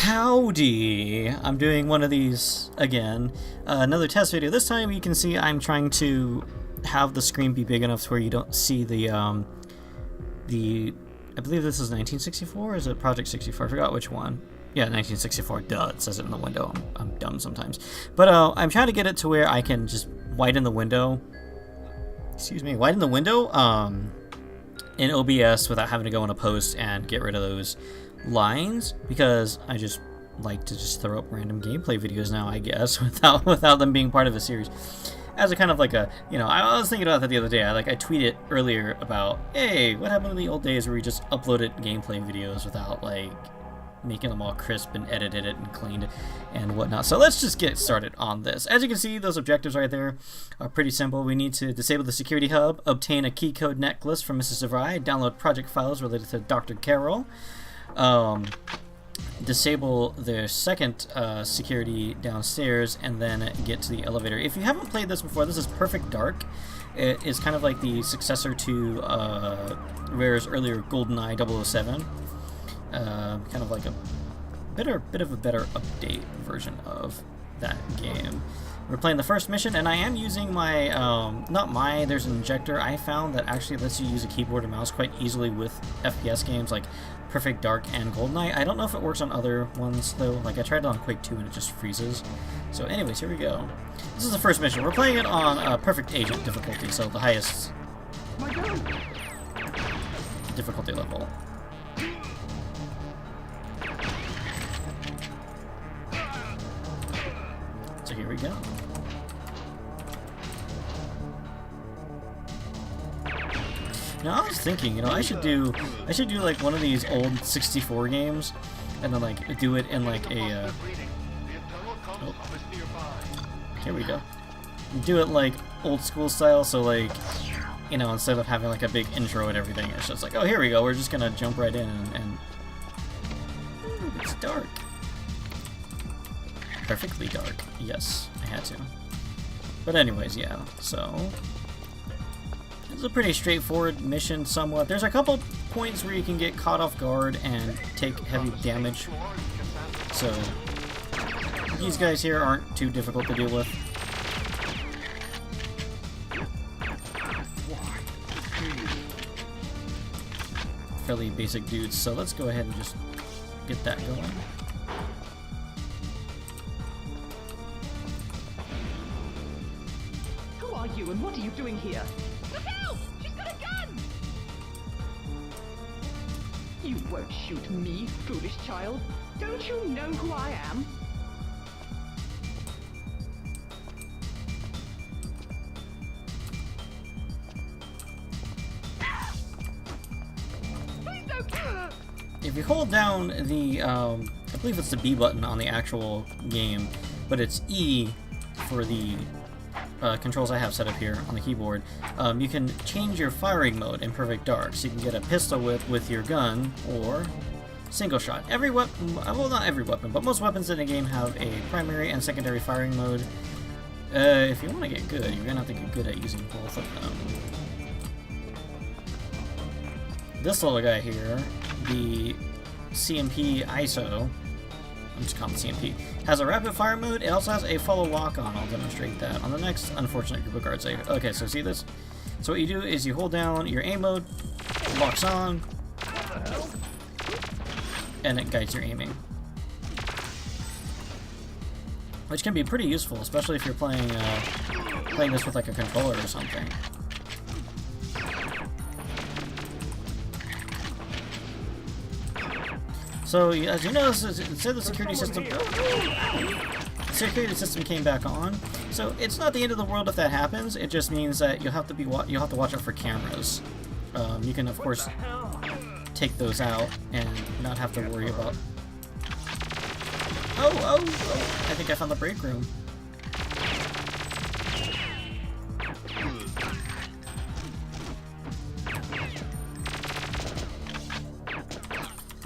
Howdy! I'm doing one of these again. Another test video. This time you can see I'm trying to have the screen be big enough to where you don't see the I believe this is 1964, or is it Project 64? I forgot which one. Yeah, 1964. Duh, it says it in the window. I'm dumb sometimes. But I'm trying to get it to where I can just widen the window. Excuse me, widen the window in OBS without having to go in a post and get rid of those lines, because I just like to just throw up random gameplay videos now, I guess, without them being part of a series. As a kind of like a, you know, I was thinking about that the other day. I tweeted earlier about, hey, what happened in the old days where we just uploaded gameplay videos without like making them all crisp and edited it and cleaned and whatnot. So let's just get started on this. As you can see, those objectives right there are pretty simple. We need to disable the security hub, obtain a key code necklace from Mrs. Zavrai, download project files related to Dr. Carroll, disable the second security downstairs, and then get to the elevator. If you haven't played this before, this is Perfect Dark. It is kind of like the successor to Rare's earlier GoldenEye 007. Kind of like a bit of a better update version of that game. We're playing the first mission, and I am using my, there's an injector I found that actually lets you use a keyboard and mouse quite easily with FPS games like Perfect Dark and GoldenEye. I don't know if it works on other ones, though. Like, I tried it on Quake 2 and it just freezes. So anyways, here we go. This is the first mission. We're playing it on Perfect Agent difficulty, so the highest difficulty level. So here we go. Now I was thinking, you know, I should do like one of these old 64 games, and then like do it in like a oh, here we go. Do it like old school style, so like, you know, instead of having like a big intro and everything, it's just like, oh, here we go, we're just gonna jump right in and ooh, it's dark. Perfectly dark. Yes, I had to. But anyways, yeah, so it's a pretty straightforward mission somewhat. There's a couple points where you can get caught off guard and take heavy damage. So these guys here aren't too difficult to deal with. Fairly basic dudes, so let's go ahead and just get that going. Who are you and what are you doing here? Look out! She's got a gun! You won't shoot me, foolish child. Don't you know who I am? Please don't! If you hold down the, I believe it's the B button on the actual game, but it's E for the controls I have set up here on the keyboard, you can change your firing mode in Perfect Dark, so you can get a pistol whip with your gun, or single shot. Every weapon, well, not every weapon, but most weapons in the game have a primary and secondary firing mode. If you want to get good, you're going to have to get good at using both of them. This little guy here, the CMP ISO, I'm just calling it CMP, has a rapid fire mode. It also has a follow lock on. I'll demonstrate that on the next unfortunate group of guards. Okay, so see this? So what you do is you hold down your aim mode, locks on, and it guides your aiming. Which can be pretty useful, especially if you're playing this with like a controller or something. So, as you notice, instead the security system came back on. So it's not the end of the world if that happens. It just means that you'll have to watch out for cameras. You can of course take those out and not have to worry about. Oh! I think I found the break room.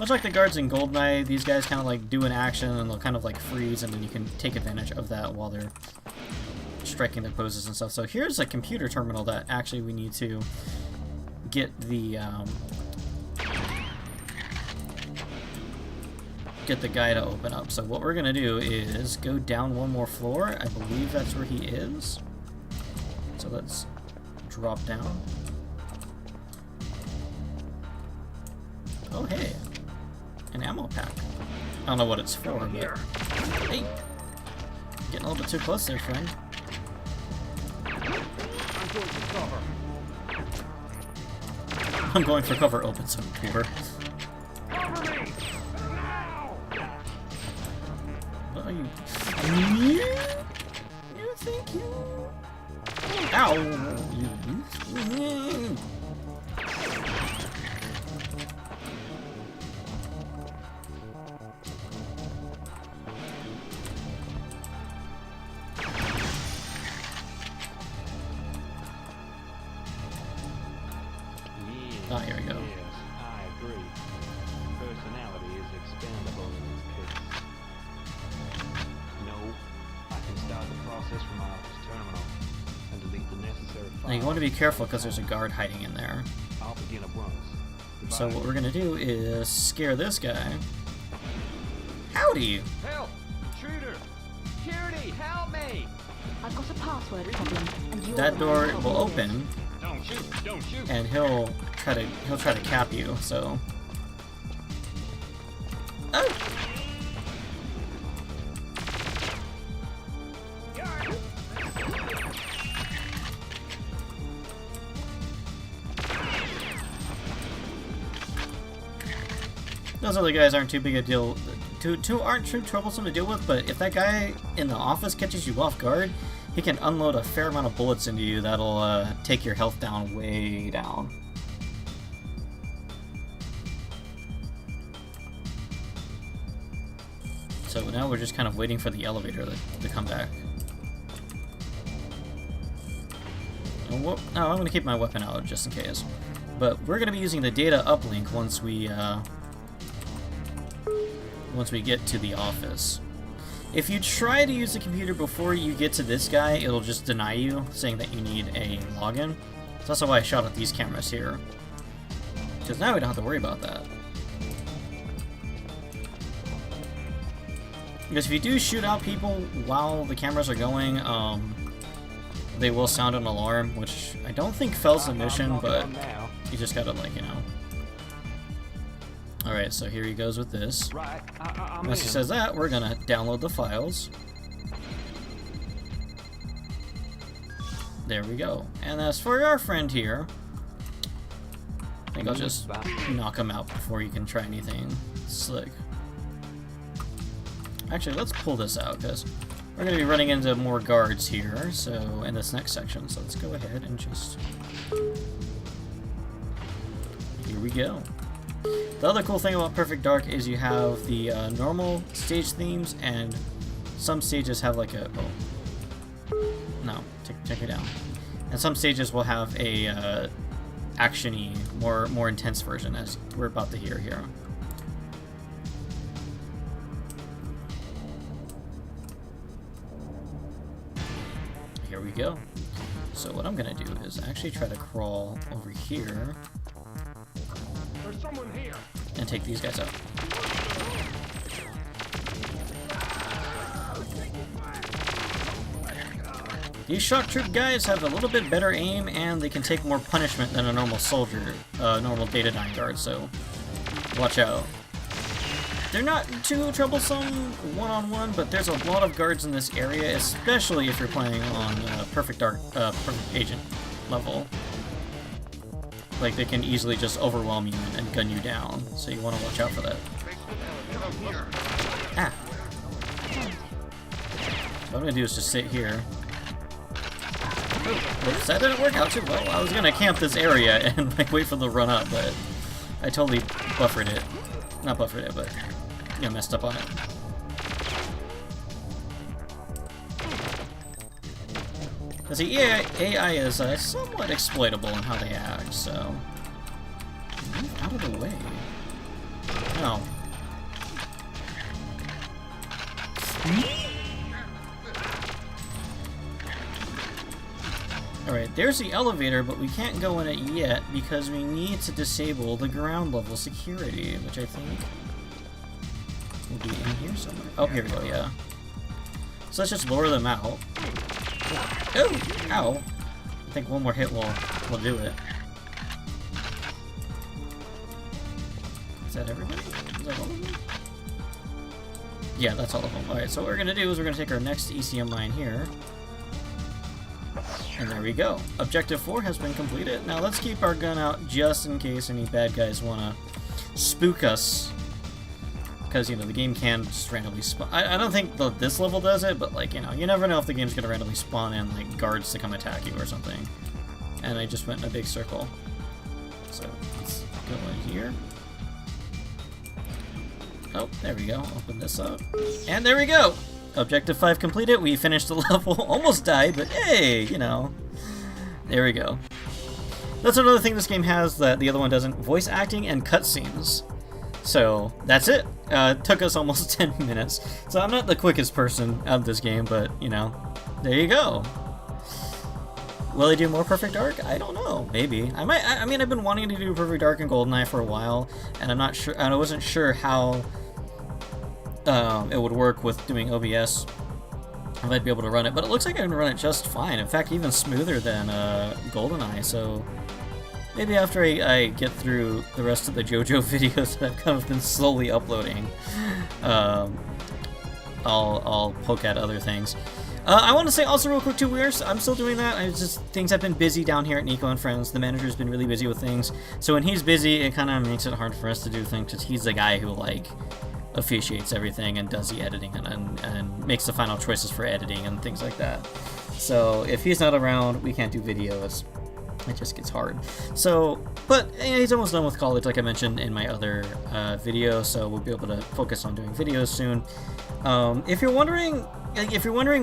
Much like the guards in GoldenEye, these guys kind of like do an action and they'll kind of like freeze, and then you can take advantage of that while they're striking their poses and stuff. So here's a computer terminal that actually we need to get the get the guy to open up. So what we're gonna do is go down one more floor. I believe that's where he is. So let's drop down. Oh hey, an ammo pack. I don't know what it's for, but hey, getting a little bit too close there, friend. I'm going for cover. Open some door. What are you? You think you? Ow! You. Oh, here we go. Yes, I agree. Personality is expandable in this case. No, I can start the process from my office terminal and delete the necessary files. Now you want to be careful because there's a guard hiding in there. I'll begin at once. So what we're gonna do is scare this guy. Howdy! Help! Intruder! Security, help me! I've got a password problem, and you That door will open, Don't shoot! Don't shoot! and he'll try to cap you. So. Oh! Those other guys aren't too big a deal. Aren't too troublesome to deal with, but if that guy in the office catches you off guard, he can unload a fair amount of bullets into you that'll take your health down way down. So now we're just kind of waiting for the elevator to come back. And no, I'm going to keep my weapon out just in case. But we're going to be using the data uplink once we get to the office. If you try to use the computer before you get to this guy, it'll just deny you, saying that you need a login. That's also why I shot at these cameras here. Because now we don't have to worry about that. Because if you do shoot out people while the cameras are going, they will sound an alarm, which I don't think fails the mission, but you just gotta, like, you know. Alright, so here he goes with this. Right, Once he says that, we're gonna download the files. There we go. And as for our friend here, I think I'll just knock him out before you can try anything slick. Actually, let's pull this out, because we're going to be running into more guards here, so in this next section. So let's go ahead and just... Here we go. The other cool thing about Perfect Dark is you have the normal stage themes, and some stages have like a... Oh. No, take me down. And some stages will have a action-y, more intense version, as we're about to hear here. Here we go. So what I'm gonna do is actually try to crawl over here. There's someone here. And take these guys out. These shock troop guys have a little bit better aim, and they can take more punishment than a normal soldier, normal data 9 guard, so watch out. They're not too troublesome one-on-one, but there's a lot of guards in this area, especially if you're playing on Perfect Dark, Perfect Agent level. Like, they can easily just overwhelm you and gun you down, so you want to watch out for that. Ah! What I'm gonna do is just sit here. Oops, that didn't work out too well. I was gonna camp this area and like wait for the run up, but I totally buffered it. Not buffered it, but you know, messed up on it. Because the AI is somewhat exploitable in how they act, so move out of the way. No. Alright, there's the elevator, but we can't go in it yet because we need to disable the ground level security, which I think will here somewhere. Oh, here we go, yeah. So let's just lure them out. Oh! Ow! I think one more hit will do it. Is that everybody? Is that all of them? Yeah, that's all of them. Alright, so what we're gonna do is we're gonna take our next ECM mine here. And there we go. Objective 4 has been completed. Now let's keep our gun out just in case any bad guys wanna spook us. Because, you know, the game can just randomly spawn. I don't think this level does it, but, like, you know, you never know if the game's gonna randomly spawn in, like, guards to come attack you or something. And I just went in a big circle. So, let's go in here. Oh, there we go. Open this up. And there we go! Objective 5 completed. We finished the level. Almost died, but hey, you know. There we go. That's another thing this game has that the other one doesn't. Voice acting and cutscenes. So, that's it. Took us almost 10 minutes. So I'm not the quickest person out of this game, but, you know, there you go. Will they do more Perfect Dark? I don't know. Maybe. I might. I mean, I've been wanting to do Perfect Dark and GoldenEye for a while, and I'm not sure. I wasn't sure how it would work with doing OBS. I might be able to run it, but it looks like I can run it just fine. In fact, even smoother than GoldenEye. So maybe after I get through the rest of the JoJo videos that I've kind of been slowly uploading, I'll poke at other things. I want to say also real quick too, I'm still doing that. Things have been busy down here at Nico and Friends. The manager's been really busy with things. So when he's busy, it kind of makes it hard for us to do things because he's the guy who, like, officiates everything and does the editing and makes the final choices for editing and things like that. So if he's not around, we can't do videos. It just gets hard. So, but yeah, he's almost done with college, like I mentioned in my other video, so we'll be able to focus on doing videos soon. If you're wondering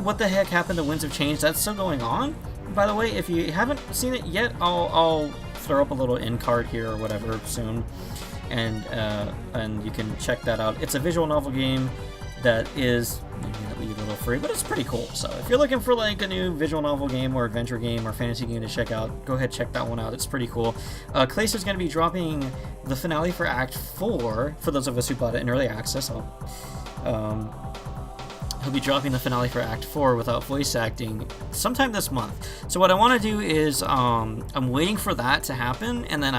what the heck happened to Winds of Change, that's still going on. By the way, if you haven't seen it yet, I'll throw up a little end card here or whatever soon, and you can check that out. It's a visual novel game that is a little free, but it's pretty cool. So if you're looking for like a new visual novel game or adventure game or fantasy game to check out, go ahead, check that one out. It's pretty cool. Clayster's going to be dropping the finale for Act 4 for those of us who bought it in early access. He'll be dropping the finale for Act 4 without voice acting sometime this month. So what I want to do is, I'm waiting for that to happen, and then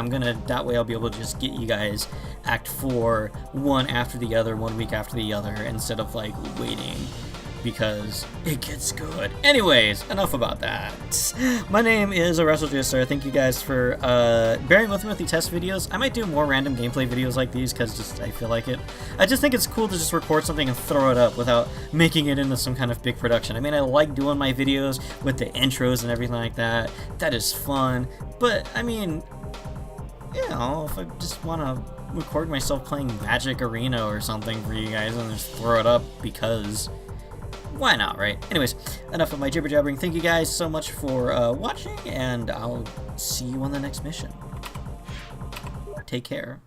that way I'll be able to just get you guys Act 4 one after the other, 1 week after the other, instead of like waiting, because it gets good. Anyways, enough about that. My name is WrestleJester. Thank you guys for bearing with me with the test videos. I might do more random gameplay videos like these because I feel like it. I just think it's cool to just record something and throw it up without making it into some kind of big production. I mean, I like doing my videos with the intros and everything like that. That is fun. But, I mean, you know, if I just want to record myself playing Magic Arena or something for you guys and just throw it up because... why not, right? Anyways, enough of my jibber jabbering. Thank you guys so much for watching, and I'll see you on the next mission. Take care.